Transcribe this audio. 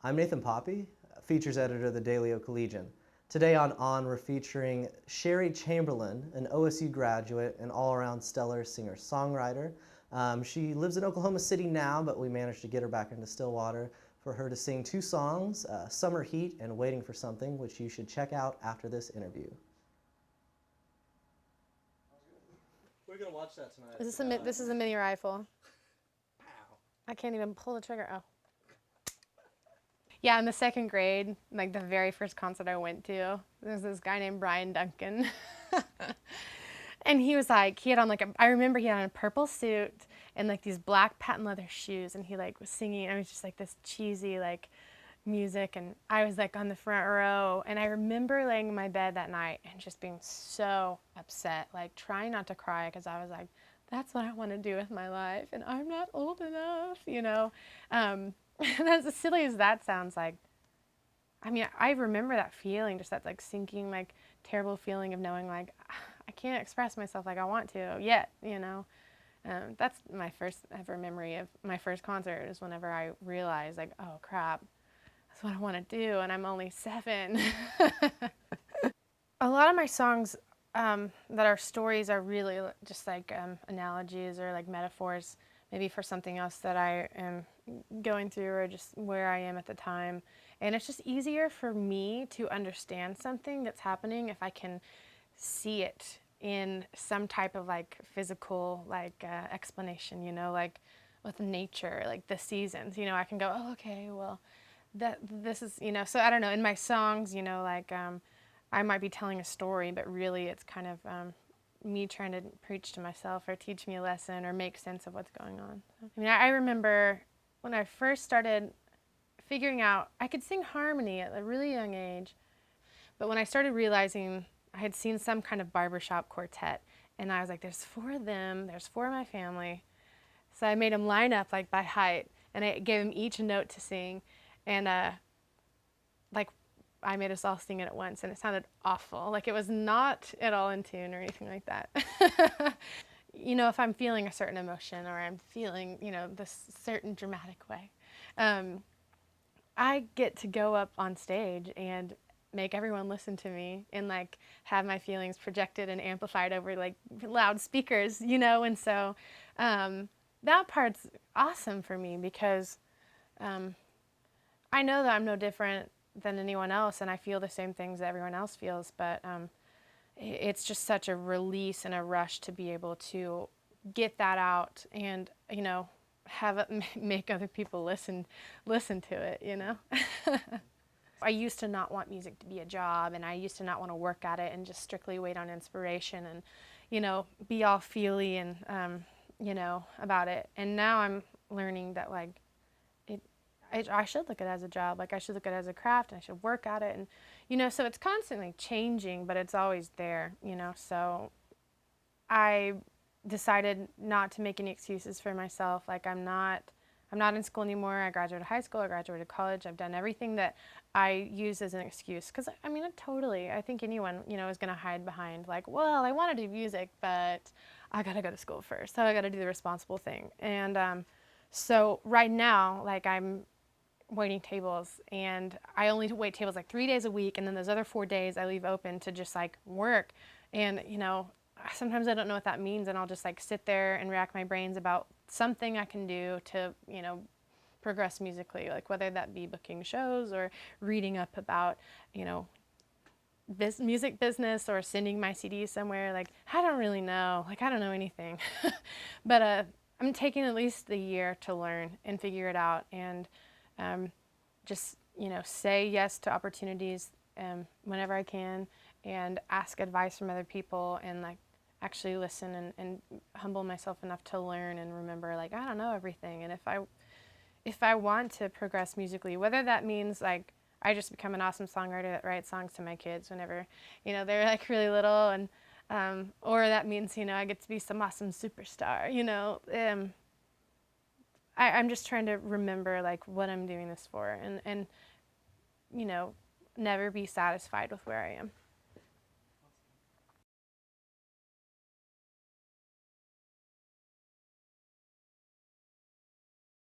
I'm Nathan Poppy, features editor of the Daily Collegian. Today on, we're featuring Sherree Chamberlain, an OSU graduate and all-around stellar singer-songwriter. She lives in Oklahoma City now, but we managed to get her back into Stillwater for her to sing two songs, Summer Heat and Waiting for Something, which you should check out after this interview. We're going to watch that tonight. This is a mini rifle. Ow. I can't even pull the trigger. Oh. Yeah, in the second grade, like the very first concert I went to, there was this guy named Brian Duncan. And he was like, he had on like I remember he had on a purple suit and like these black patent leather shoes, and he like was singing, and it was just like this cheesy like music, and I was like on the front row, and I remember laying in my bed that night and just being so upset, like trying not to cry, because I was like, that's what I want to do with my life, and I'm not old enough, you know. As silly as that sounds, like, I mean, I remember that feeling, just that like sinking, like terrible feeling of knowing like I can't express myself like I want to yet, you know. That's my first ever memory of my first concert, is whenever I realized like, oh crap, that's what I want to do, and I'm only 7. A lot of my songs that are stories are really just like analogies or like metaphors, maybe for something else that I am going through or just where I am at the time. And it's just easier for me to understand something that's happening if I can see it in some type of like physical like explanation, you know, like with nature, like the seasons, you know, I can go, oh, okay, well, this is, you know, so I don't know, in my songs, you know, like I might be telling a story, but really it's kind of me trying to preach to myself or teach me a lesson or make sense of what's going on. I mean, I remember when I first started figuring out I could sing harmony at a really young age, but when I started realizing I had seen some kind of barbershop quartet, and I was like, there's 4 of them, there's 4 of my family. So I made them line up like by height, and I gave them each a note to sing, and like I made us all sing it at once, and it sounded awful. Like it was not at all in tune or anything like that. You know, if I'm feeling a certain emotion or I'm feeling, you know, this certain dramatic way, I get to go up on stage and make everyone listen to me and like have my feelings projected and amplified over like loud speakers, you know. And so that part's awesome for me, because I know that I'm no different than anyone else, and I feel the same things that everyone else feels, but it's just such a release and a rush to be able to get that out and, you know, have it make other people listen to it, you know. I used to not want music to be a job, and I used to not want to work at it and just strictly wait on inspiration and, you know, be all feely and, you know, about it. And now I'm learning that like I should look at it as a job, like I should look at it as a craft, and I should work at it, and, you know, so it's constantly changing, but it's always there, you know. So I decided not to make any excuses for myself. Like I'm not in school anymore. I graduated high school, I graduated college. I've done everything that I use as an excuse, because I mean, I think anyone, you know, is going to hide behind like, well, I want to do music, but I got to go to school first, so I got to do the responsible thing. And so right now, like I'm waiting tables, and I only wait tables like 3 days a week, and then those other 4 days I leave open to just like work. And, you know, sometimes I don't know what that means, and I'll just like sit there and rack my brains about something I can do to, you know, progress musically, like whether that be booking shows or reading up about, you know, this music business or sending my CDs somewhere. Like I don't really know, like I don't know anything. But I'm taking at least a year to learn and figure it out, and just, you know, say yes to opportunities whenever I can, and ask advice from other people, and like actually listen and humble myself enough to learn and remember like I don't know everything. And if I want to progress musically, whether that means like I just become an awesome songwriter that writes songs to my kids whenever, you know, they're like really little, and or that means, you know, I get to be some awesome superstar, you know. I'm just trying to remember like what I'm doing this for, and you know, never be satisfied with where I am.